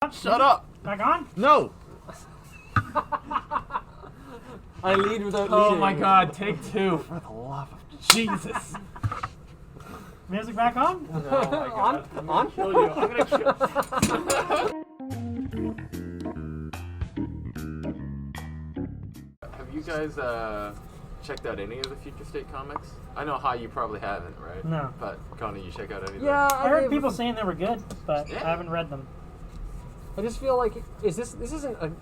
on? Shut up! Back on? No! I lead without leading. Oh my god, take two. For the love of Jesus. Music back on? Oh my god. On? I'm gonna kill you. I'm gonna kill Have you guys checked out any of the Future State comics? I know how you probably haven't, right? No. But Connie, you check out anything? Yeah, I heard people saying they were good, but Yeah. I haven't read them. I just feel like this isn't an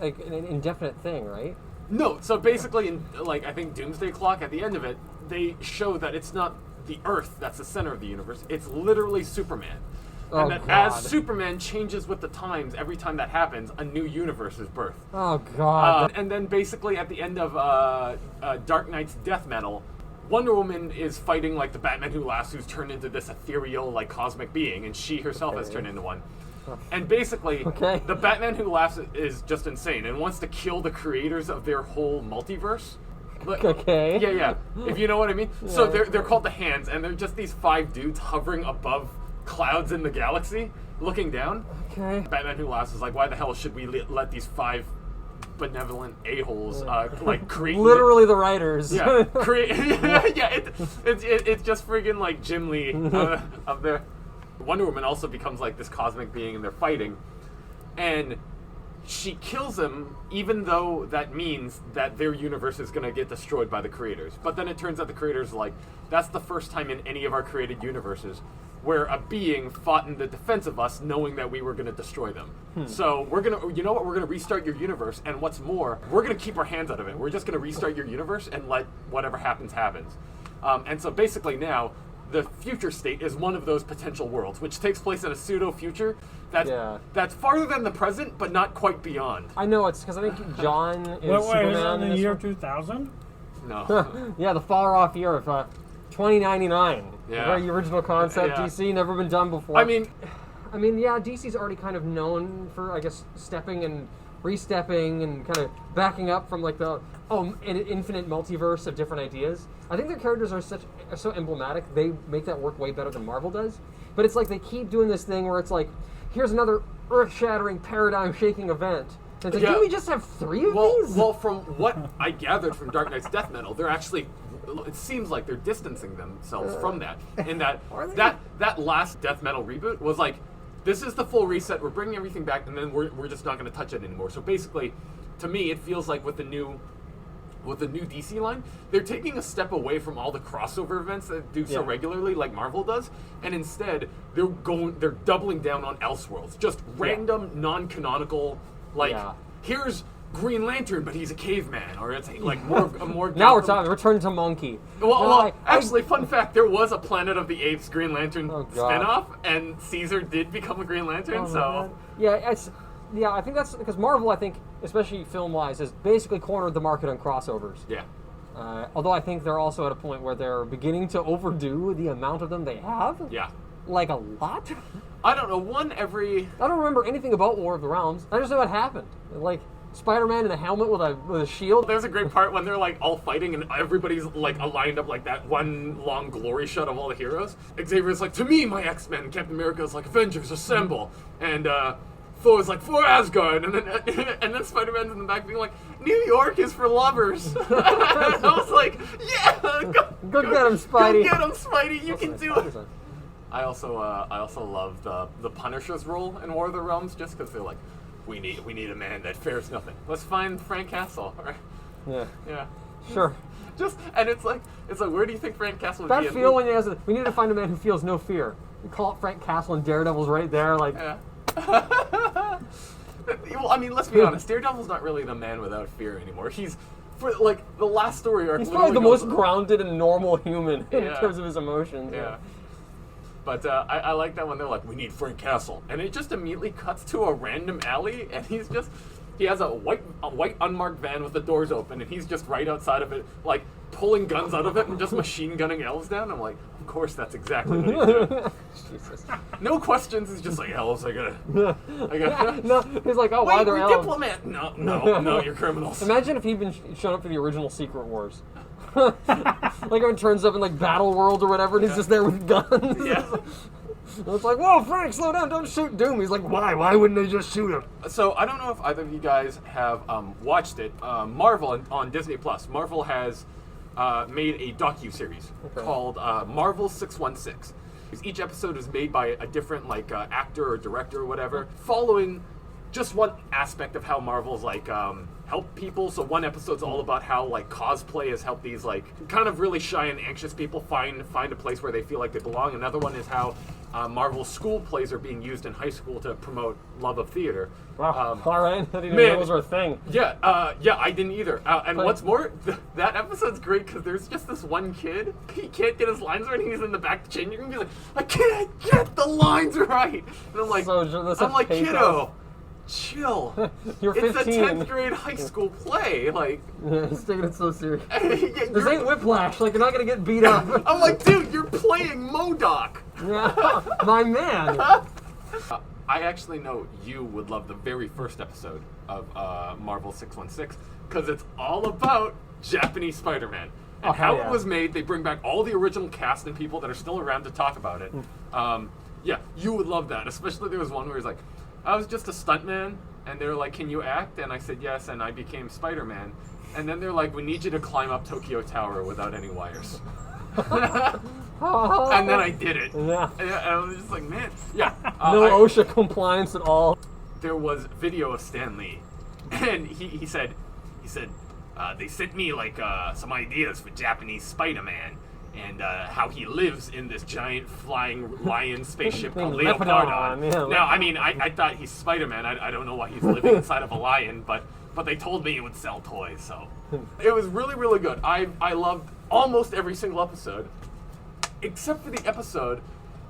indefinite thing, right? No, so basically, I think Doomsday Clock, at the end of it, they show that it's not the Earth that's the center of the universe. It's literally Superman. And that as Superman changes with the times, every time that happens, a new universe is birthed. Oh, God. And then basically at the end of Dark Knight's Death Metal, Wonder Woman is fighting like the Batman Who Laughs, who's turned into this ethereal, like, cosmic being, and she herself has turned into one. And basically, the Batman Who Laughs is just insane and wants to kill the creators of their whole multiverse. Okay. Yeah. If you know what I mean. Yeah. So they're called the Hands, and they're just these 5 dudes hovering above clouds in the galaxy, looking down. Okay. Batman Who Laughs is like, why the hell should we let these 5 benevolent a-holes create? Literally the writers. Yeah. Create. Yeah. It's just friggin' like Jim Lee up there. Wonder Woman also becomes like this cosmic being, and they're fighting, and she kills him, even though that means that their universe is going to get destroyed by the creators. But then it turns out the creators are like, that's the first time in any of our created universes where a being fought in the defense of us, knowing that we were going to destroy them. So we're going to, you know what, we're going to restart your universe, and what's more, we're going to keep our hands out of it. We're just going to restart your universe and let whatever happens, happens. And so basically now, the Future State is one of those potential worlds, which takes place in a pseudo-future that's farther than the present, but not quite beyond. I know, it's because I think John is Superman. Is it in the year one? 2000? No. Yeah, the far-off year of 2099. Yeah. Very original concept, Yeah. DC, never been done before. I mean, yeah, DC's already kind of known for, I guess, stepping and re-stepping and kind of backing up from like an infinite multiverse of different ideas. I think their characters are so emblematic, they make that work way better than Marvel does. But it's like they keep doing this thing where it's like, here's another earth-shattering, paradigm-shaking event. And it's like, didn't we just have 3 of these? Well, from what I gathered from Dark Knight's Death Metal, they're actually, it seems like they're distancing themselves from that. In that last Death Metal reboot was like, this is the full reset, we're bringing everything back, and then we're just not going to touch it anymore. So basically, to me, it feels like with the new DC line, they're taking a step away from all the crossover events that do so regularly, like Marvel does, and instead they're doubling down on Elseworlds, just random, non-canonical, here's Green Lantern, but he's a caveman, or it's like more. Now we're talking. Return to Monkey. Well, actually, fun fact: there was a Planet of the Apes Green Lantern spinoff, and Caesar did become a Green Lantern. I think that's because Marvel, I think, especially film-wise, has basically cornered the market on crossovers. Yeah. Although I think they're also at a point where they're beginning to overdo the amount of them they have. Yeah. Like a lot. I don't know. I don't remember anything about War of the Realms. I just know what happened. Like Spider-Man in a helmet with a shield. There's a great part when they're like all fighting and everybody's like lined up like that one long glory shot of all the heroes. Xavier's like, to me, my X-Men. Captain America's like, Avengers, assemble. And Thor's like, for Asgard. And then Spider-Man's in the back being like, New York is for lovers. And I was like, yeah, go get him, Spidey. Go get him, Spidey. You can do it. I also love the Punisher's role in War of the Realms, just because they're like, we need a man that fears nothing. Let's find Frank Castle. Right? Yeah. Sure. And it's like where do you think Frank Castle would that be? Feel when he has we need to find a man who feels no fear. We call it Frank Castle and Daredevil's right there, like. Yeah. Well, I mean, let's be honest. Daredevil's not really the man without fear anymore. He's for like the last story arc. He's probably the most grounded and normal human in terms of his emotions. Yeah. But I like that when they're like, we need Frank Castle. And it just immediately cuts to a random alley, and he has a white unmarked van with the doors open, and he's just right outside of it, like, pulling guns out of it and just machine gunning elves down. I'm like, of course that's exactly what he's doing. Jesus. No questions, he's just like, elves, I gotta... No, he's like, why they're elves? Diplomat! No, you're criminals. Imagine if he'd been shown up for the original Secret Wars. Like everyone turns up in like Battle World or whatever, and he's just there with guns. Yeah. It's like, whoa, Frank, slow down, don't shoot Doom. He's like, why? Why wouldn't they just shoot him? So I don't know if either of you guys have watched it. Marvel on Disney Plus. Marvel has made a docu-series called Marvel 616. Each episode is made by a different actor or director or whatever, following just one aspect of how Marvel's help people. So one episode's all about how cosplay has helped these kind of really shy and anxious people find a place where they feel like they belong. Another one is how Marvel's school plays are being used in high school to promote love of theater. Wow, all right, I didn't even man, know those were a thing. Yeah, I didn't either. And what's more, that episode's great because there's just this one kid. He can't get his lines right. And he's in the back changing room. He's like, I can't get the lines right. And I'm like, kiddo, chill. You're 15. It's a 10th grade high school play. Yeah, he's taking it so serious. Yeah, this ain't Whiplash. You're not gonna get beat up. I'm like, dude, you're playing MODOK. Yeah, my man. I actually know you would love the very first episode of Marvel 616 because it's all about Japanese Spider-Man and how it was made. They bring back all the original cast and people that are still around to talk about it. Yeah, you would love that. Especially there was one where he's like, I was just a stuntman, and they were like, can you act? And I said yes, and I became Spider-Man. And then they're like, we need you to climb up Tokyo Tower without any wires. And then I did it. Yeah. And I was just like, man, yeah. No OSHA compliance at all. There was video of Stan Lee, and he said, they sent me some ideas for Japanese Spider-Man, and how he lives in this giant flying lion spaceship called Leopardon. Yeah, now, I mean, I thought he's Spider-Man. I don't know why he's living inside of a lion, but they told me it would sell toys, so it was really, really good. I loved almost every single episode, except for the episode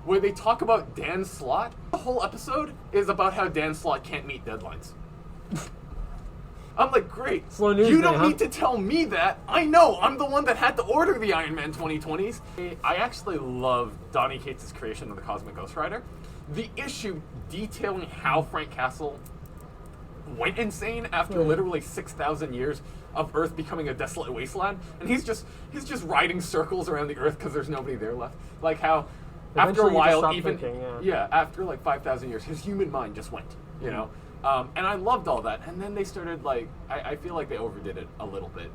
where they talk about Dan Slott. The whole episode is about how Dan Slott can't meet deadlines. I'm like, great. Slow news You day, don't need to tell me that. I know. I'm the one that had to order the Iron Man 2020s. I actually love Donny Cates' creation of the Cosmic Ghost Rider. The issue detailing how Frank Castle went insane after literally 6,000 years of Earth becoming a desolate wasteland, and he's just riding circles around the Earth because there's nobody there left. Like how after a while, even after 5,000 years, his human mind just went. You know. And I loved all that. And then they started, I feel like they overdid it a little bit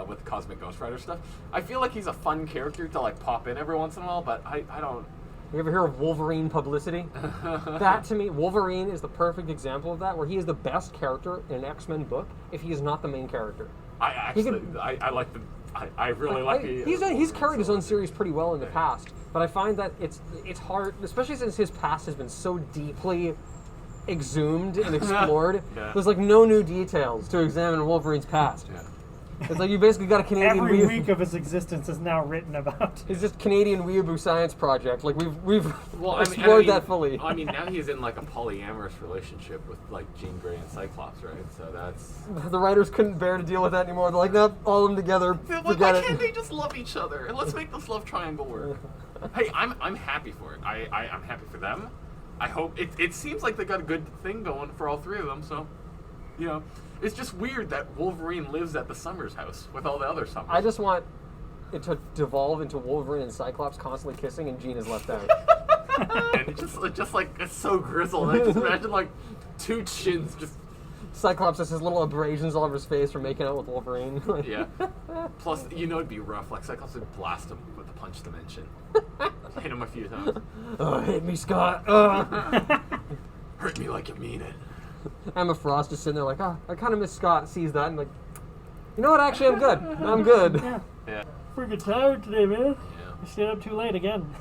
with Cosmic Ghost Rider stuff. I feel like he's a fun character to, pop in every once in a while, but I don't... You ever hear of Wolverine publicity? That, to me, Wolverine is the perfect example of that, where he is the best character in an X-Men book if he is not the main character. I really like the... He's carried his own series pretty well in the past, but I find that it's hard, especially since his past has been so deeply exhumed and explored. There's no new details to examine Wolverine's past. It's like you basically got a Canadian Every week of his existence is now written about. It's just Canadian weeaboo science project. We've explored that fully. I mean, now he's in a polyamorous relationship with Jean Grey and Cyclops, right? So that's... The writers couldn't bear to deal with that anymore. They're like, no, all of them together. They're like, why can't they just love each other? And let's make this love triangle work. Hey, I'm happy for it. I'm happy for them. I hope it seems like they got a good thing going for all three of them. So, it's just weird that Wolverine lives at the Summers house with all the other Summers. I just want it to devolve into Wolverine and Cyclops constantly kissing, and Jean is left out. And it's it's so grizzled. I just imagine two chins just. Cyclops has his little abrasions all over his face from making out with Wolverine. Yeah. Plus, it'd be rough. Cyclops would blast him with the punch dimension. Hit him a few times. Oh, hit me, Scott. Hurt me like you mean it. Emma Frost just sitting there like, I kind of miss Scott. Sees that and you know what? Actually, I'm good. I'm good. Yeah. Freaking tired today, man. Yeah. I stayed up too late again.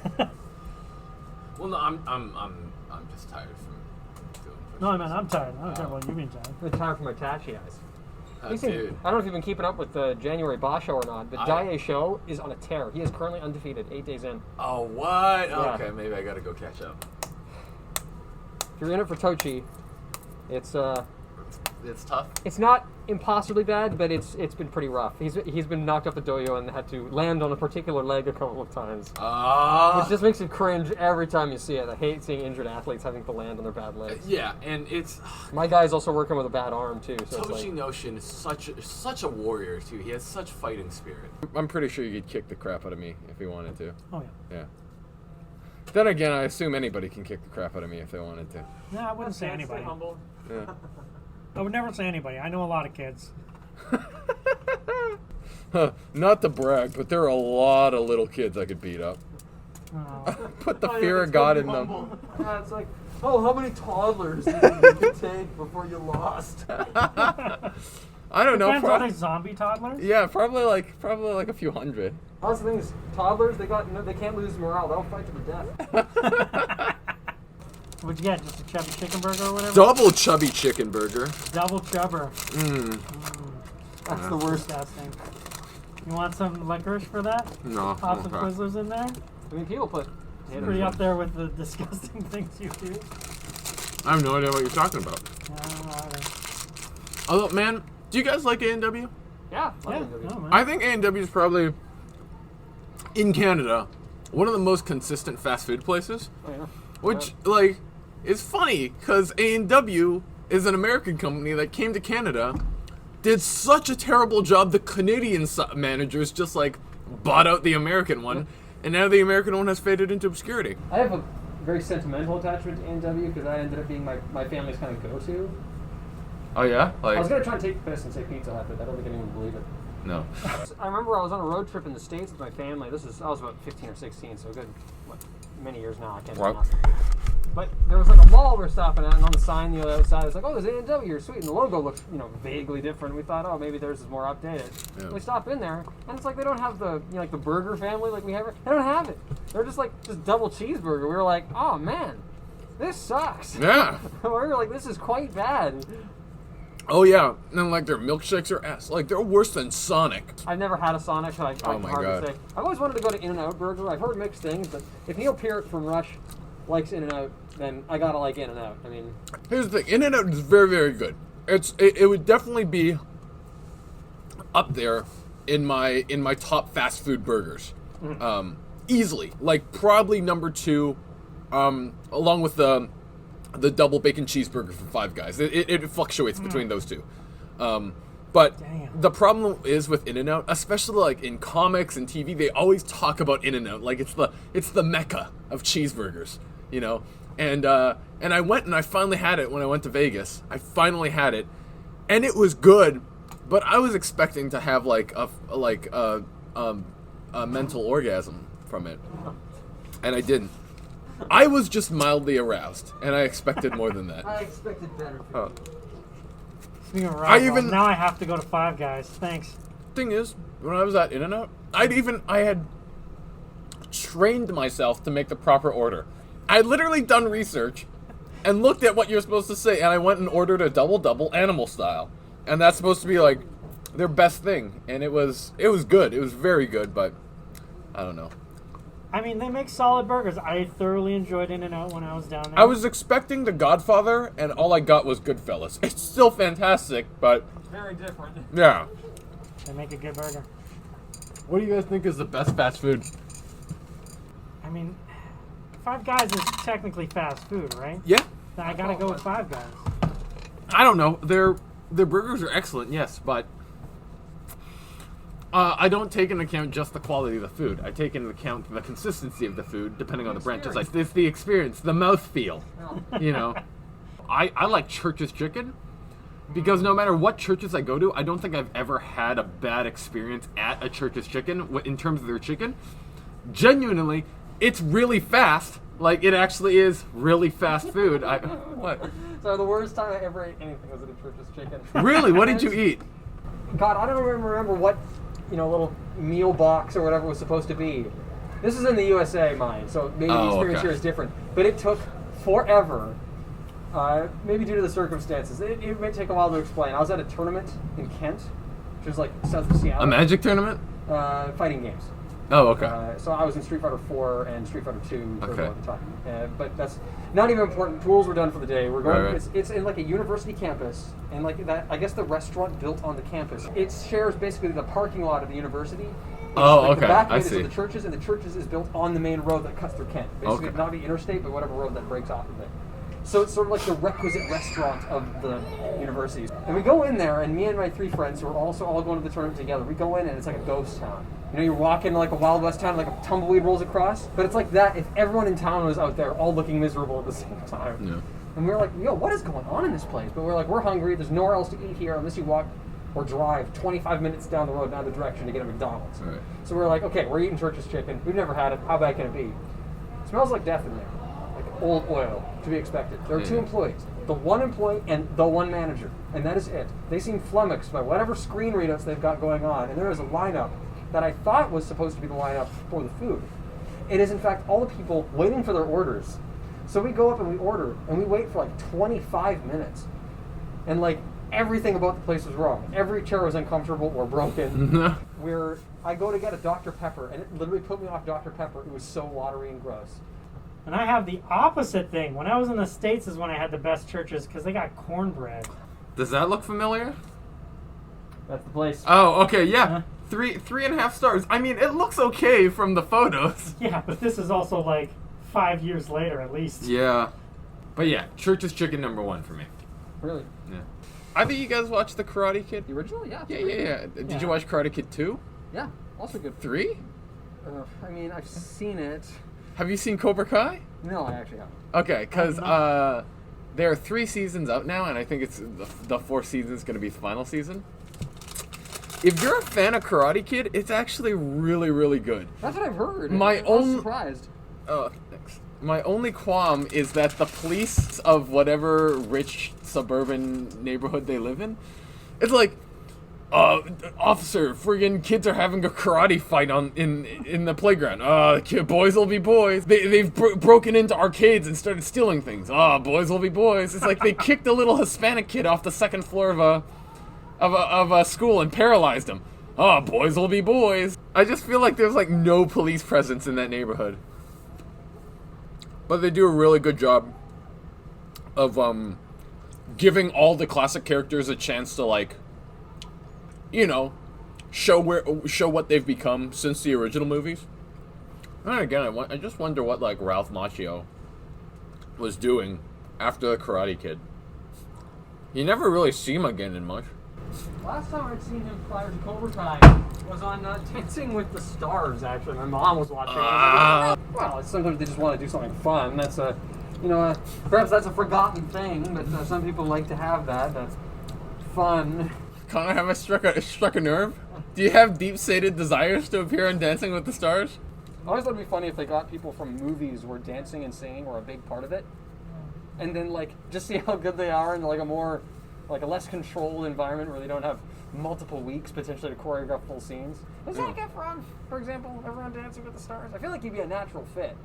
Well, no, I'm just tired from doing. No, man, I'm tired. I don't care about you being tired. I'm tired from my tatchy eyes. Dude. I don't know if you've been keeping up with the January Boss show or not, but Daiei Show is on a tear. He is currently undefeated, 8 days in. Oh, what? Yeah. Okay, maybe I gotta go catch up. If you're in it for Tochi, it's tough. It's not impossibly bad, but it's been pretty rough. He's been knocked off the dojo and had to land on a particular leg a couple of times. Which just makes you cringe every time you see it. I hate seeing injured athletes having to land on their bad legs. Yeah, and it's... My guy's also working with a bad arm, too. So Toshi Noshin is such a warrior, too. He has such fighting spirit. I'm pretty sure you could kick the crap out of me if you wanted to. Oh, yeah. Yeah. Then again, I assume anybody can kick the crap out of me if they wanted to. No, I wouldn't say anybody. Humble. Yeah. I would never say anybody. I know a lot of kids. Not to brag, but there are a lot of little kids I could beat up. Oh. Put the fear of God in them. Yeah, it's like, oh, how many toddlers did you take before you lost? I don't know. Depends on a zombie toddler. Yeah, probably like a few hundred. That's the thing is, toddlers, they can't lose morale. They'll fight to the death. What'd you get? Just a chubby chicken burger or whatever? Double chubby chicken burger. Double chubber. That's the worst. Disgusting. You want some licorice for that? No. Pop some Twizzlers in there? I mean, people put. It's pretty up there with the disgusting things you do. I have no idea what you're talking about. I don't know either. Although, man, do you guys like A&W? Yeah. Yeah, no, man. I think A&W is probably, in Canada, one of the most consistent fast food places. Oh, yeah. Which, like, is funny, because A&W is an American company that came to Canada, did such a terrible job, the Canadian managers just, like, bought out the American one, and now the American one has faded into obscurity. I have a very sentimental attachment to A&W because that ended up being my family's kind of go-to. Oh, yeah? I was Like, going to try and take the piss and say Pizza Hut, but I don't think anyone would believe it. no. I remember I was on a road trip in the States with my family. I was about 15 or 16, so good, many years now. I can't Right. remember. But there was like a mall we were stopping at, and on the sign the other outside, it's like, oh, there's A&W, sweet. And the logo looks, vaguely different. We thought, oh, maybe theirs is more updated. Yeah. We stop in there, and it's like they don't have the, like the burger family like we have. They don't have it. They're just like, double cheeseburger. We were like, oh, man, this sucks. Yeah. We were like, this is quite bad. Oh, yeah. And, like, their milkshakes are ass. Like, they're worse than Sonic. I've never had a Sonic, so Oh my hard God. to say. I've always wanted to go to In-N-Out Burger. I've heard mixed things, but if Neil Peart from Rush likes In-N-Out, then I gotta like In-N-Out. I mean, Here's the thing. In-N-Out is very, very good. It would definitely be up there in my top fast food burgers. Easily. Like, probably number 2, along with the double bacon cheeseburger from Five Guys. It fluctuates between those two. But Damn. the problem is with In-N-Out, especially like in comics and TV, they always talk about In-N-Out like it's the mecca of cheeseburgers, And I went and I finally had it when I went to Vegas. I finally had it, and it was good, but I was expecting to have like a mental orgasm from it, and I didn't. I was just mildly aroused, and I expected more than that. I expected better. Oh. Speaking of I rival, even- now I have to go to Five Guys. Thanks. Thing is, when I was at In-N-Out, I had trained myself to make the proper order. I had literally done research and looked at what you're supposed to say, and I went and ordered a double animal style, and that's supposed to be like their best thing, and it was good. It was very good, but I don't know. I mean, they make solid burgers. I thoroughly enjoyed In-N-Out when I was down there. I was expecting The Godfather, and all I got was Goodfellas. It's still fantastic, but Very different. yeah. They make a good burger. What do you guys think is the best fast food? I mean, Five Guys is technically fast food, right? Yeah. Then I gotta go with Five Guys. I don't know. Their burgers are excellent, yes, but I don't take into account just the quality of the food. I take into account the consistency of the food, depending on the branches. Like, it's the experience, the mouthfeel. I like Church's chicken because no matter what churches I go to, I don't think I've ever had a bad experience at a Church's chicken in terms of their chicken. Genuinely, it's really fast. Like, it actually is really fast food. What? So the worst time I ever ate anything was at a Church's Chicken. Really? What did you eat? God, I don't even remember what, little meal box or whatever it was supposed to be. This is in the USA, mind, so maybe the experience here is different. But it took forever, maybe due to the circumstances. It may take a while to explain. I was at a tournament in Kent, which is like south of Seattle. A Magic tournament? Fighting games. Oh, okay. So I was in Street Fighter 4 and Street Fighter 2 Okay. at the time. But that's not even important. Tools were done for the day. We're going. Right. It's in like a university campus, and like that. I guess the restaurant built on the campus. It shares basically the parking lot of the university. Oh, like okay. The back of I it is see. of the churches, and the churches is built on the main road that cuts through Kent. Basically, Okay. not the interstate, but whatever road that breaks off of it. So it's sort of like the requisite restaurant of the universities. And we go in there, and me and my 3 friends, who are also all going to the tournament together, we go in and it's like a ghost town. You know, you walk into like a Wild West town, like a tumbleweed rolls across, but it's like that if everyone in town was out there all looking miserable at the same time. Yeah. And we were like, yo, what is going on in this place? But we're like, we're hungry, there's nowhere else to eat here unless you walk or drive 25 minutes down the road in either direction to get a McDonald's. Right. So we're like, okay, we're eating Church's chicken. We've never had it. How bad can it be? It smells like death in there. Like old oil, to be expected. There are 2 employees. The 1 employee and the 1 manager. And that is it. They seem flummoxed by whatever screen readouts they've got going on. And there is a lineup that I thought was supposed to be the lineup for the food. It is, in fact, all the people waiting for their orders. So we go up and we order, and we wait for like 25 minutes. And like, everything about the place was wrong. Every chair was uncomfortable or broken. I go to get a Dr. Pepper, and it literally put me off Dr. Pepper. It was so watery and gross. And I have the opposite thing. When I was in the States is when I had the best churches because they got cornbread. Does that look familiar? That's the place. Oh, okay, yeah. Huh? 3.5 stars. I mean, it looks okay from the photos. Yeah, but this is also like 5 years later at least. Yeah. But yeah, Church's Chicken #1 for me. Really? Yeah. Either you guys watched The Karate Kid? The original? Yeah. Yeah. Did Yeah. you watch Karate Kid 2? Yeah. Also good. 3? I mean, I've seen it. Have you seen Cobra Kai? No, I actually haven't. Okay, because Oh, there are 3 seasons out now, and I think it's the 4th season is going to be the final season. If you're a fan of Karate Kid, it's actually really, really good. That's what I've heard. My I was own- surprised. Thanks. My only qualm is that the police of whatever rich suburban neighborhood they live in, it's like, officer, friggin' kids are having a karate fight in the playground. Boys will be boys. They've broken into arcades and started stealing things. Boys will be boys. It's like they kicked a little Hispanic kid off the 2nd floor of a school and paralyzed him. Boys will be boys. I just feel like there's like no police presence in that neighborhood. But they do a really good job of giving all the classic characters a chance to, like, you know, show what they've become since the original movies. And again, I just wonder what like Ralph Macchio was doing after the Karate Kid. You never really see him again in much. Last time I'd seen him prior to Cobra Kai was on Dancing with the Stars, actually. My mom was watching it. I was like, well, sometimes they just want to do something fun. That's perhaps that's a forgotten thing, but some people like to have that. That's fun. Connor, have I struck a nerve? Do you have deep-seated desires to appear on Dancing with the Stars? I always thought it'd be funny if they got people from movies where dancing and singing were a big part of it, and then like just see how good they are in like a less controlled environment where they don't have multiple weeks potentially to choreograph full scenes. Zac Efron, for example, ever on Dancing with the Stars? I feel like he'd be a natural fit.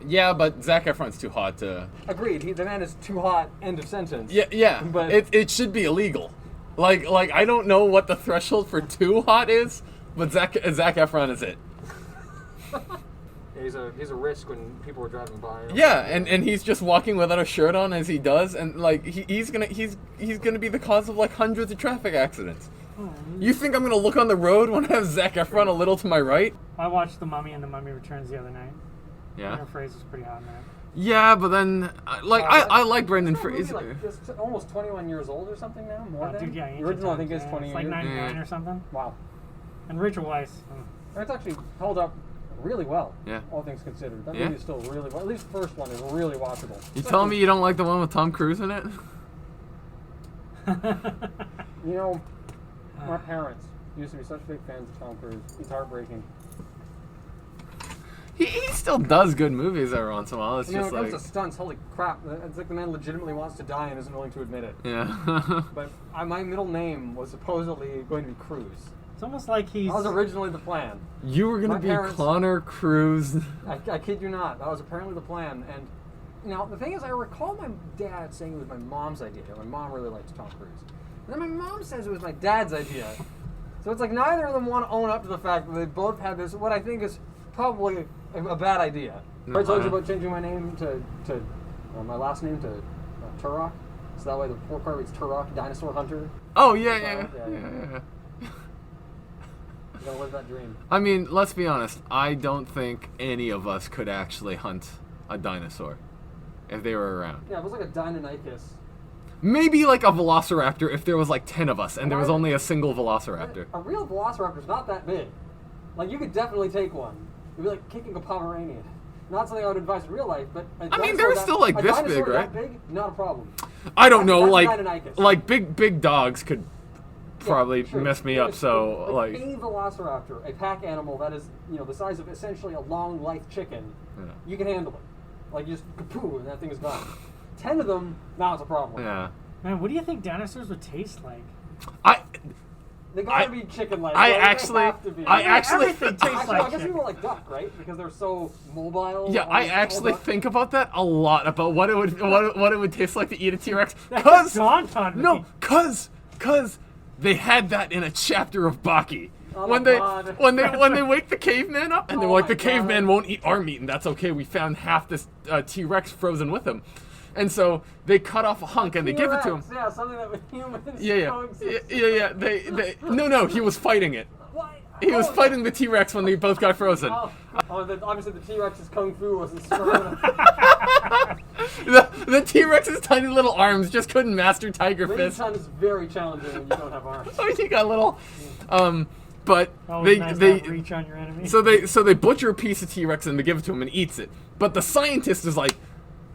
Yeah, but Zac Efron's too hot to... Agreed. The man is too hot. End of sentence. Yeah. But it should be illegal. Like I don't know what the threshold for too hot is, but Zac Efron is it. he's a risk when people are driving by. Yeah, and he's just walking without a shirt on as he does, and like he's gonna be the cause of like hundreds of traffic accidents. You think I'm gonna look on the road when I have Zac Efron a little to my right? I watched The Mummy and The Mummy Returns the other night. Yeah. Her phrase was pretty hot in that. Yeah, but then I like Brendan Fraser. Like, it's almost 21 years old or something now. More than Dude, yeah, the original, I think, is 20 It's like years. 99 or something. Wow. And Rachel Weisz. It's actually held up really well. Yeah. All things considered, that Yeah? movie is still really well. At least the first one is really watchable. You telling me you don't like the one with Tom Cruise in it? You know, my parents used to be such big fans of Tom Cruise. It's heartbreaking. He still does good movies every once in a while. It's You know, just when it like comes to stunts, holy crap! It's like the man legitimately wants to die and isn't willing to admit it. yeah. But my middle name was supposedly going to be Cruz. It's almost like he's... That was originally the plan. You were gonna My be parents- Connor Cruise. I kid you not. That was apparently the plan. And now the thing is, I recall my dad saying it was my mom's idea. My mom really likes Tom Cruise. And then my mom says it was my dad's idea. So it's like neither of them want to own up to the fact that they both had this, what I think is probably a bad idea. I told you about changing my name to my last name to Turok. So that way the poor card reads Turok, Dinosaur Hunter. Oh Yeah. yeah. You gotta live that dream. I mean, let's be honest. I don't think any of us could actually hunt a dinosaur. if they were around. Yeah, it was like a Deinonychus. Maybe like a velociraptor if there was like 10 of us and there was only a single velociraptor. A real velociraptor's not that big. Like, you could definitely take one. It'd be like kicking a Pomeranian. Not something I would advise in real life, but I mean, they're still like this big, right? That big, not a problem. I don't know, That's like Deinonychus. big dogs could probably Yeah, sure. mess me up. So like, a velociraptor, a pack animal that is, the size of essentially a long life chicken, you can handle it. Like, you just kapoo, and that thing is gone. 10 of them, now it's a problem. yeah. Man, what do you think dinosaurs would taste like? They gotta be chicken-like. I They actually- have to be. Everything tastes Actually, like I guess chicken. people like duck, right? Because they're so mobile. Yeah, I all actually duck. think about that a lot about what it would taste like to eat a T-Rex. That Cause dawned on me. no, cause they had that in a chapter of Baki. Oh when my they God. when they wake the caveman up and they're Oh like, my the caveman God. won't eat our meat, and that's okay. We found half this T-Rex frozen with him, and so they cut off a hunk and they give it to him. T-Rex, yeah, something that with humans Yeah. coexist. Yeah. They no, he was fighting it. Why? He was Oh, fighting the T-Rex when they both got frozen. Obviously the T-Rex's kung fu wasn't strong enough. The T-Rex's tiny little arms just couldn't master Tiger Raising Fist. time is very challenging when you don't have arms. Oh, he got little. But Always nice to have reach on your enemy. so they butcher a piece of T-Rex and they give it to him and eats it. But the scientist is like,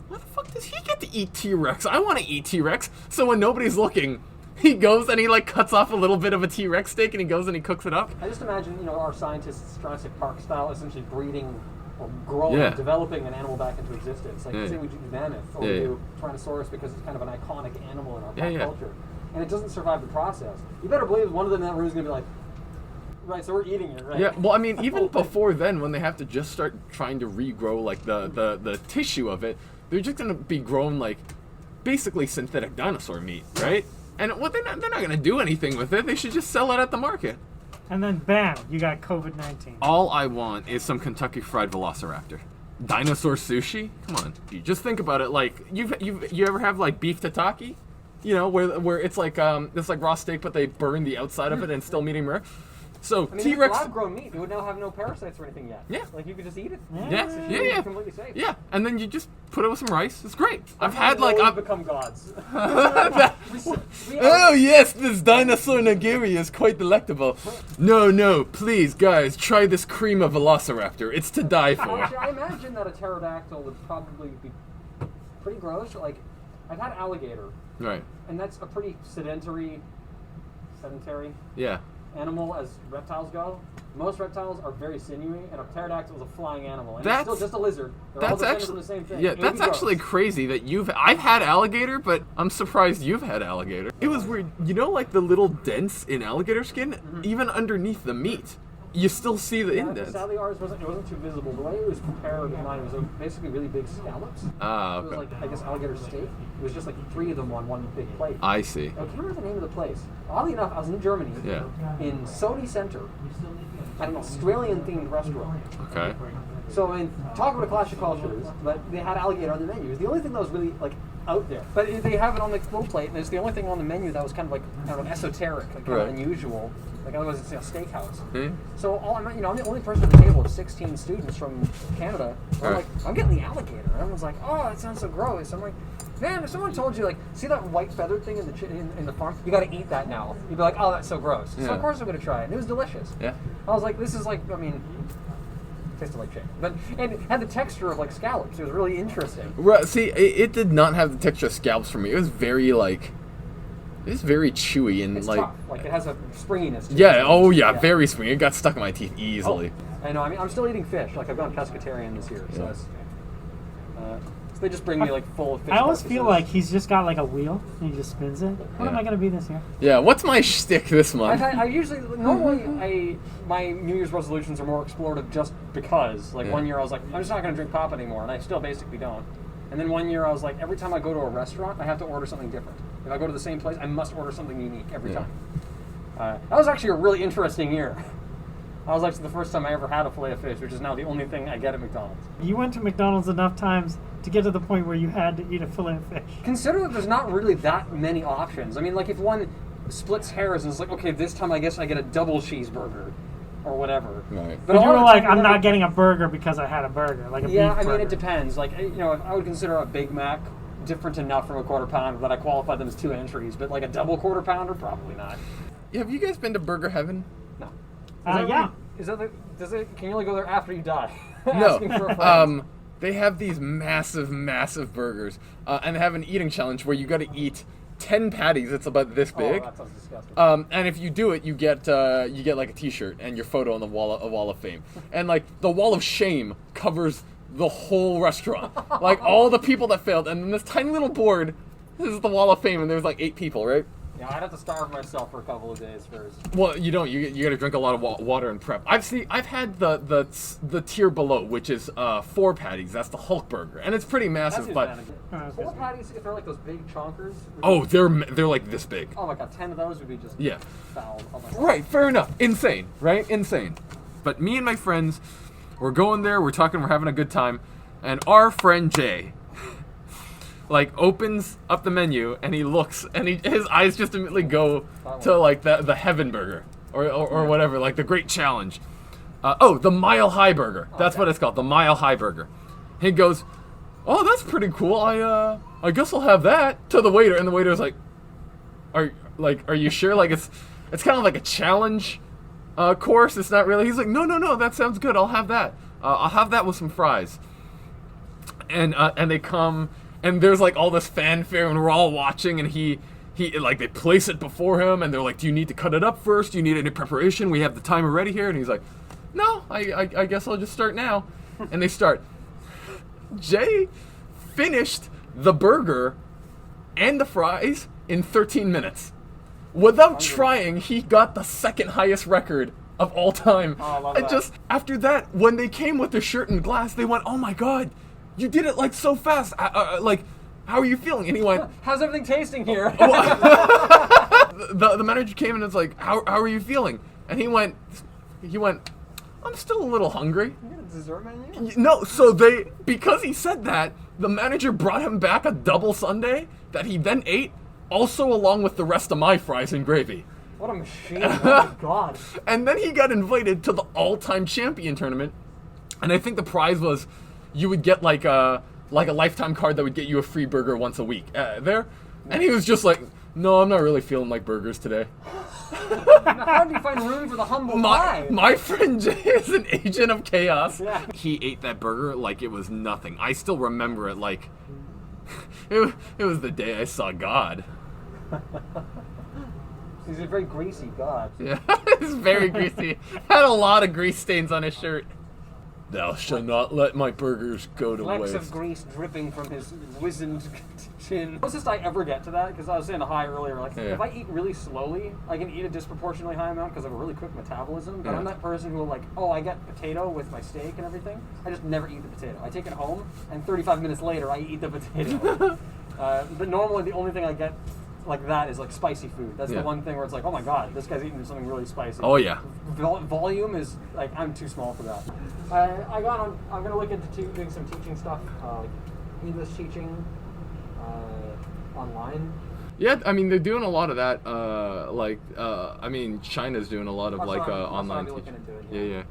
"Why the fuck does he get to eat T-Rex? I want to eat T-Rex." So when nobody's looking, he goes and he like cuts off a little bit of a T-Rex steak and he goes and he cooks it up. I just imagine, our scientists, Jurassic Park style, essentially breeding or growing, Yeah. developing an animal back into existence. Like, Yeah. say we do mammoth or Yeah, we yeah. do Tyrannosaurus because it's kind of an iconic animal in our Yeah, pop yeah. culture. And it doesn't survive the process. You better believe one of them in that room is going to be like, right, so we're eating it, right? Yeah, well, I mean, even Whole thing. before then, when they have to just start trying to regrow like the tissue of it, they're just gonna be grown like basically synthetic dinosaur meat, right? And what they're not gonna do anything with it. They should just sell it at the market. And then bam, you got COVID-19. All I want is some Kentucky Fried Velociraptor. Dinosaur sushi? Come on. You just think about it. Like you ever have like beef tataki? Where it's like raw steak, but they burn the outside of it and still medium rare. So I mean, T-Rex. it's lab-grown meat. It would now have no parasites or anything yet. Yeah. Like, you could just eat it. Yeah, It's yeah. completely safe. Yeah, and then you just put it with some rice. It's great. I've Sometimes had like we I've, become gods. oh yes, this dinosaur nigiri is quite delectable. No, please guys, try this cream of Velociraptor. It's to die for. Actually, I imagine that a pterodactyl would probably be pretty gross. Like, I've had alligator, Right. and that's a pretty sedentary Yeah. animal as reptiles go. Most reptiles are very sinewy, and a pterodactyl is a flying animal. And That's- it's still just a lizard. They're all That's descended actually from the same thing. yeah. It would That's be gross. actually crazy that I've had alligator, but I'm surprised you've had alligator. It was weird. Like the little dents in alligator skin, even underneath the meat, you still see the Yeah, indents. sadly, ours wasn't too visible. The way it was prepared in mine was basically really big scallops. Ah, It was okay. like, I guess, alligator steak. It was just like 3 of them on one big plate. I see. I can't remember the name of the place. Oddly enough, I was in Germany, Yeah. in Sony Center, at an Australian-themed restaurant. Okay. So, I mean, talk about a clash of cultures, but they had alligator on the menu. It was the only thing that was really, like, out there. But they have it on the little plate, and it's the only thing on the menu that was kind of like, I don't know, esoteric, like kind Right. of unusual. Like, otherwise it's a steakhouse. Hmm? So, I'm the only person at the table of 16 students from Canada. I'm Right. like, I'm getting the alligator. And everyone's like, oh, that sounds so gross. I'm like, man, if someone told you, like, see that white feathered thing in the farm? You gotta eat that now. You'd be like, oh, that's so gross. So, Yeah. of course I'm gonna try it. And it was delicious. Yeah. I was like, this is like, tasted like chicken. And it had the texture of, like, scallops. It was really interesting. Right. See, it did not have the texture of scallops for me. It was very very chewy and It's like. tough. Like, it has a springiness to it. Yeah. Oh yeah. Very springy. It got stuck in my teeth easily. I know. I mean, I'm still eating fish. Like, I've gone pescatarian this year. So, Yeah. so they just bring me, like, full of fish. I always feel carcasses. like he's just got like a wheel and he just spins it. What am Yeah. I gonna be this year? Yeah. What's my shtick this month? Normally, my New Year's resolutions are more explorative just because. Like, Yeah. one year I was like, I'm just not going to drink pop anymore, and I still basically don't. And then one year I was like, every time I go to a restaurant, I have to order something different. If I go to the same place, I must order something unique every Yeah. time. That was actually a really interesting year. I was actually the first time I ever had a fillet of fish, which is now the only thing I get at McDonald's. You went to McDonald's enough times to get to the point where you had to eat a fillet of fish. Consider that there's not really that many options. I mean, like, if one splits hairs and is like, okay, this time I guess I get a double cheeseburger. or whatever. Right. But you a lot were of like, times I'm whenever- not getting a burger because I had a burger, like a Yeah, beef I mean, burger. it depends. Like, you know, I would consider a Big Mac different enough from a quarter pounder that I qualify them as 2 entries, but like a double quarter pounder, probably not. Have you guys been to Burger Heaven? No. Yeah. Can you only go there after you die? No. Asking for a prize. They have these massive burgers, and they have an eating challenge where you got to eat 10 patties. It's about this big. Oh, that sounds disgusting. And if you do it, you get like a T-shirt and your photo on the wall of fame. And like the wall of shame covers the whole restaurant, like all the people that failed. And then this tiny little board, this is the wall of fame, and there's like 8 people, right? Yeah, I'd have to starve myself for a couple of days first. Well, you don't. You got to drink a lot of water and prep. I've had the tier below, which is 4 patties. That's the Hulk burger, and it's pretty massive. But 4 patties, if they're like those big chonkers. oh, they're like this big. Oh my god, 10 of those would be just Yeah. foul. Oh my god. Right. Fair enough. Insane. Right. Insane. But me and my friends, we're going there. We're talking. We're having a good time, and our friend Jay, like, opens up the menu and he looks and his eyes just immediately go to like the heaven burger or whatever, like the great challenge. The Mile High burger. That's what it's called, the Mile High burger. He goes, "Oh, that's pretty cool. I guess I'll have that," to the waiter, and the waiter's like, "Are you sure? Like it's kind of like a challenge course. It's not really." He's like, "No, that sounds good. I'll have that. I'll have that with some fries." And they come. And there's like all this fanfare, and we're all watching, and he like they place it before him, and they're like, "Do you need to cut it up first? Do you need any preparation? We have the timer ready here." And he's like, "No, I guess I'll just start now." And they start. Jay finished the burger and the fries in 13 minutes. Without trying, he got the second highest record of all time. Oh, I love And that. just after that, when they came with their shirt and glass, they went, "Oh my god, you did it like so fast. Like, how are you feeling?" And he went, "How's everything tasting here?" the manager came and was like, how are you feeling? And he went, "I'm still a little hungry." You got a dessert menu? No, so because he said that, the manager brought him back a double sundae that he then ate, also along with the rest of my fries and gravy. What a machine! Oh my god! And then he got invited to the all-time champion tournament, and I think the prize was you would get like a lifetime card that would get you a free burger once a week there. And he was just like, "No, I'm not really feeling like burgers today." Now, how do you find room for the humble pie? My friend Jay is an agent of chaos. Yeah. He ate that burger like it was nothing. I still remember it like it was the day I saw God. He's a very greasy god. Yeah, it's very greasy. Had a lot of grease stains on his shirt. "Thou shalt not let my burgers go to Flecks waste." of grease dripping from his wizened chin. Closest I ever get to that, because I was saying the high earlier, like, Yeah. if I eat really slowly, I can eat a disproportionately high amount because I have a really quick metabolism, but Yeah. I'm that person who will like, oh, I get potato with my steak and everything, I just never eat the potato. I take it home, and 35 minutes later, I eat the potato. But normally the only thing I get like that is like spicy food. That's Yeah. the one thing where it's like, oh my god, this guy's eating something really spicy. Oh yeah. Volume is like, I'm too small for that. I'm gonna look into doing some teaching stuff, like English teaching online. Yeah, I mean they're doing a lot of that. I mean China's doing a lot of That's like what I'm online looking teaching. into it, Yeah.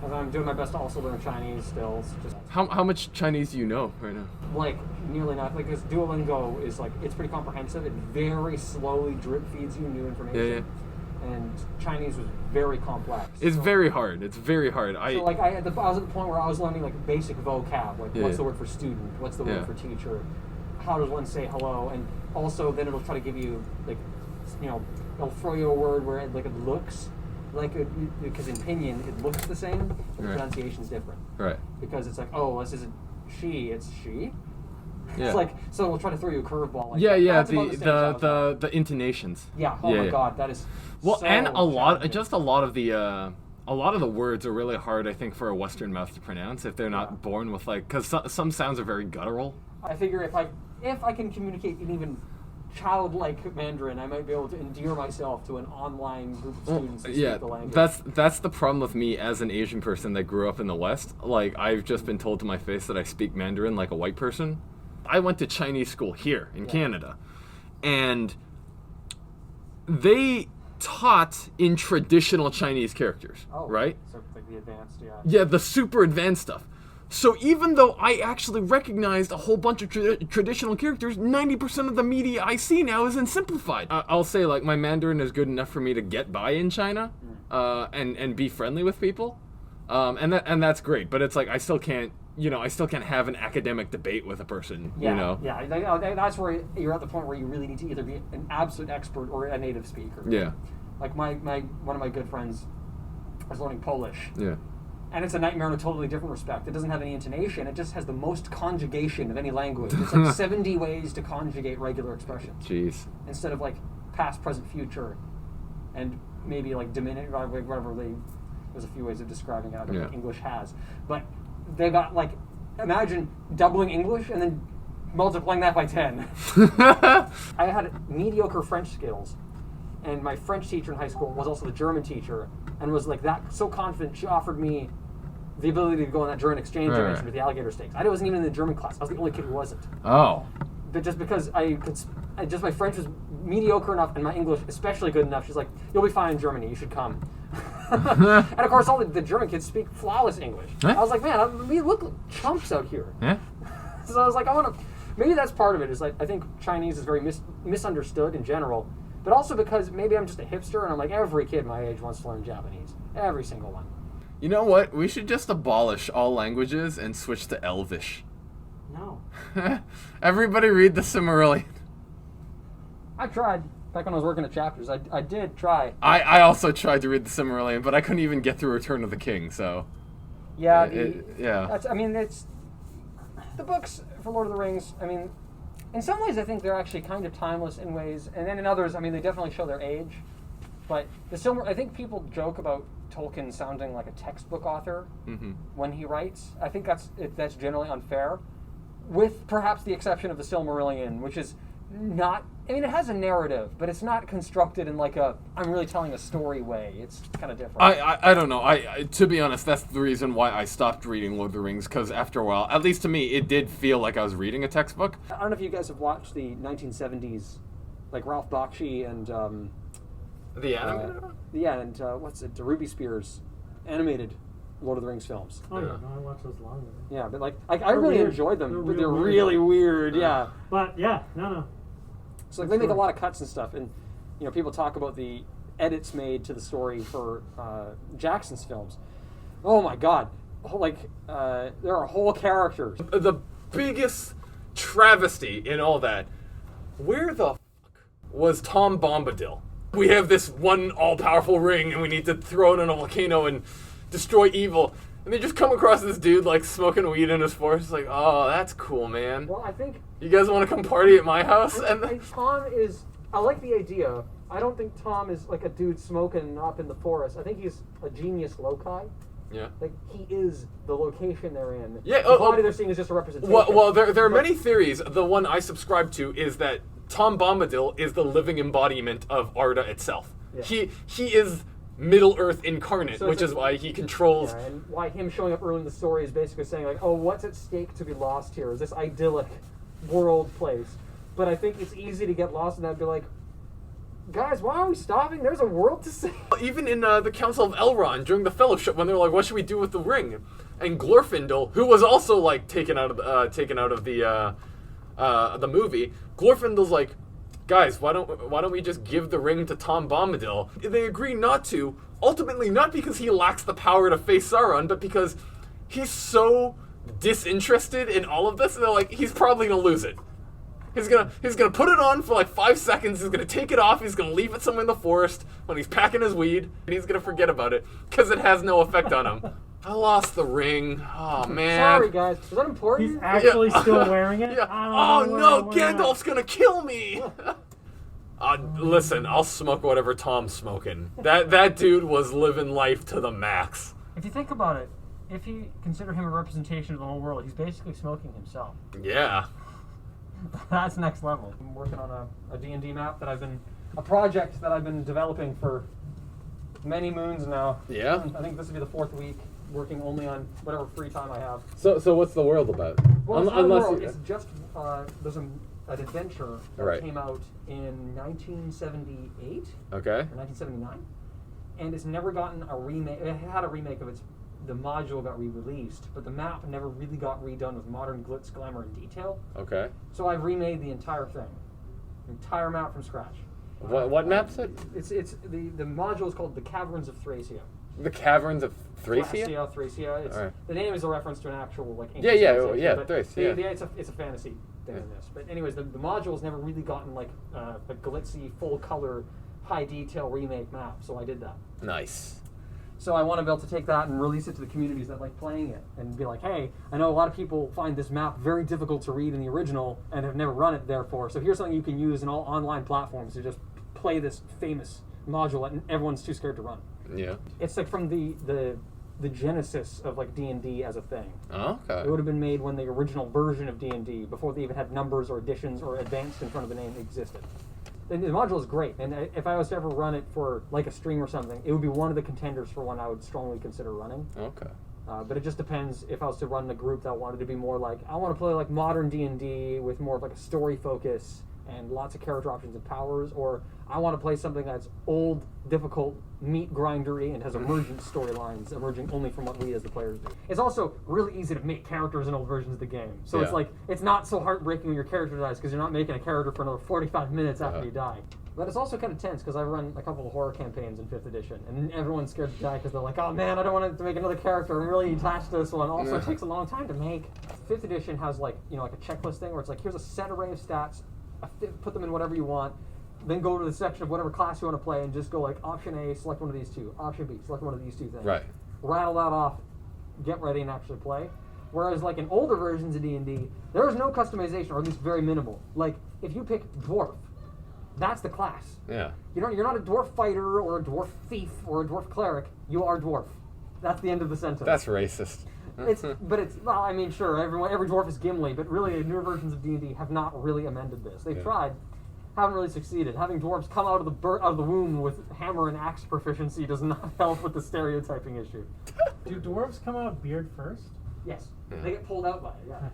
Because I'm doing my best to also learn Chinese still. Just How much Chinese do you know right now? like nearly nothing. Because Duolingo is like, it's pretty comprehensive. It very slowly drip feeds you new information. Yeah. And Chinese was very complex. It's So- very hard. It's very hard. So like I was at the point where I was learning like basic vocab, like Yeah. what's the word for student, what's the Yeah. word for teacher, how does one say hello, and also then it'll try to give you like, you know, it'll throw you a word where it, like it looks like because in pinyin it looks the same, but the Right. pronunciation's different Right. because it's like, oh, this isn't she, it's she. Yeah. It's like, so it'll try to throw you a curveball. Like Yeah, that. yeah. That's about same as I was at. The intonations. Yeah. Oh Yeah, my yeah. god, that is. Well, so and a lot challenging. of the words are really hard, I think, for a Western mouth to pronounce if they're not born with like, because some sounds are very guttural. I figure if I can communicate in even childlike Mandarin, I might be able to endear myself to an online group of students who Yeah, speak the language. that's the problem with me as an Asian person that grew up in the West. Like, I've just been told to my face that I speak Mandarin like a white person. I went to Chinese school here in Canada, and they taught in traditional Chinese characters, right? So like the advanced, yeah. Yeah, the super advanced stuff. So even though I actually recognized a whole bunch of traditional characters, 90% of the media I see now is in simplified. I'll say like my Mandarin is good enough for me to get by in China, and be friendly with people, and that's great. But it's like I still can't have an academic debate with a person. Yeah, You know. yeah. That's where you're at the point where you really need to either be an absolute expert or a native speaker. Yeah. Like one of my good friends was learning Polish. Yeah. And it's a nightmare in a totally different respect. It doesn't have any intonation. It just has the most conjugation of any language. It's like 70 ways to conjugate regular expressions. Jeez. Instead of like past, present, future, and maybe like diminish, whatever there's a few ways of describing it. I don't think English has. But they got like, imagine doubling English and then multiplying that by 10. I had mediocre French skills. And my French teacher in high school was also the German teacher, and was like that so confident she offered me the ability to go on that German exchange I mentioned with the alligator steaks. I wasn't even in the German class. I was the only kid who wasn't. Oh. But just because my French was mediocre enough and my English especially good enough, she's like, "You'll be fine in Germany. You should come." And of course, all the German kids speak flawless English. Huh? I was like, "Man, we look like chumps out here." Yeah. So I was like, maybe that's part of it. Is like I think Chinese is very misunderstood in general. But also because maybe I'm just a hipster and I'm like, every kid my age wants to learn Japanese. Every single one. You know what? We should just abolish all languages and switch to Elvish. No. Everybody read the Silmarillion. I tried. Back when I was working at Chapters, I did try. I also tried to read the Silmarillion, but I couldn't even get through Return of the King, so... Yeah, yeah. The books for Lord of the Rings, in some ways I think they're actually kind of timeless in ways, and then in others, they definitely show their age. But I think people joke about Tolkien sounding like a textbook author when he writes. I think that's generally unfair, with perhaps the exception of the Silmarillion, which is not... it has a narrative, but it's not constructed in like a I'm really telling a story way. It's kind of different. I don't know. I to be honest, that's the reason why I stopped reading Lord of the Rings, because after a while, at least to me, it did feel like I was reading a textbook. I don't know if you guys have watched the 1970s, like Ralph Bakshi and... the anime? What's it? The Ruby Spears animated Lord of the Rings films. Oh, yeah. No, I watched those long ago. Yeah, but I really weird. enjoyed them. They're They're real really weird, yeah. But, yeah, no. So they make a lot of cuts and stuff, and people talk about the edits made to the story for Jackson's films. Oh my God! There are whole characters. The biggest travesty in all that. Where the fuck was Tom Bombadil? We have this one all-powerful ring, and we need to throw it in a volcano and destroy evil. And they just come across this dude smoking weed in his forest. Like, oh, that's cool, man. Well, I think... You guys want to come party at my house? Tom is... I like the idea. I don't think Tom is like a dude smoking up in the forest. I think he's a genius loci. Yeah. Like, he is the location they're in. Yeah. The body they're seeing is just a representation. Well, there are many theories. The one I subscribe to is that Tom Bombadil is the living embodiment of Arda itself. Yeah. He is Middle-earth incarnate, which is why he controls... Yeah, and why him showing up early in the story is basically saying, like, oh, what's at stake to be lost here? Is this idyllic world place? But I think it's easy to get lost in that and be like, guys, why are we stopping? There's a world to see. Even in the Council of Elrond, during the Fellowship, when they were like, what should we do with the ring? And Glorfindel, who was also, taken out of the movie, Glorfindel's like, guys, why don't we just give the ring to Tom Bombadil? They agree not to, ultimately not because he lacks the power to face Sauron, but because he's so disinterested in all of this, and they're like, he's probably gonna lose it. He's gonna put it on for 5 seconds, he's gonna take it off, he's gonna leave it somewhere in the forest when he's packing his weed, and he's gonna forget about it, because it has no effect on him. I lost the ring. Oh, man. Sorry, guys. Was that important? He's actually still wearing it? Yeah. I don't know Gandalf's gonna kill me! Listen, I'll smoke whatever Tom's smoking. That dude was living life to the max. If you think about it, if you consider him a representation of the whole world, he's basically smoking himself. Yeah. That's next level. I'm working on a D&D map a project that I've been developing for many moons now. Yeah? I think this will be the 4th week, working only on whatever free time I have. So what's the world about? Well, it's not a world. It's just, there's a an adventure that Right. came out in 1978 Okay. or 1979, and it's never gotten a remake. It had a remake of its. The module got re-released, but the map never really got redone with modern glitz, glamour, and detail. Okay. So I've remade the entire thing, entire map from scratch. What map's it? It's the module is called the Caverns of Thracia. The Caverns of Thracia? Thracia. It's, Alright. The name is a reference to an actual like ancient Yeah, civilization, but Thrace, yeah. it's a fantasy thing in this. But anyways, the module's never really gotten like a glitzy, full color, high detail remake map. So I did that. Nice. So I want to be able to take that and release it to the communities that like playing it, and be like, hey, I know a lot of people find this map very difficult to read in the original and have never run it. Therefore, so here's something you can use in all online platforms to just play this famous module that everyone's too scared to run. Yeah. It's like from the genesis of like D&D as a thing. Oh, okay. It would have been made when the original version of D&D, before they even had numbers or additions or advanced in front of the name, existed. And the module is great, and if I was to ever run it for like a stream or something, it would be one of the contenders for one I would strongly consider running. Okay. But it just depends if I was to run a group that wanted to be more like, I want to play like modern D&D with more of like a story focus and lots of character options and powers, or I want to play something that's old, difficult, meat grindery, and has emergent storylines emerging only from what we as the players do. It's also really easy to make characters in old versions of the game. So Yeah. it's like, it's not so heartbreaking when your character dies because you're not making a character for another 45 minutes after you die. But it's also kind of tense because I've run a couple of horror campaigns in 5th edition, and everyone's scared to die because they're like, oh man, I don't want to make another character. I'm really attached to this one. Also, it takes a long time to make. 5th edition has like, like a checklist thing where it's like, here's a set array of stats, put them in whatever you want, then go to the section of whatever class you want to play and just go like, option A, select one of these two. Option B, select one of these two things. Right. Rattle that off, get ready and actually play. Whereas like in older versions of D&D, there is no customization, or at least very minimal. Like, if you pick dwarf, that's the class. Yeah. You're not a dwarf fighter or a dwarf thief or a dwarf cleric. You are dwarf. That's the end of the sentence. That's racist. Well, I mean, sure, every dwarf is Gimli, but really, newer versions of D&D have not really amended this. They've tried, haven't really succeeded. Having dwarves come out of the womb with hammer and axe proficiency does not help with the stereotyping issue. Do dwarves come out beard first? Yes, they get pulled out by it. Yeah.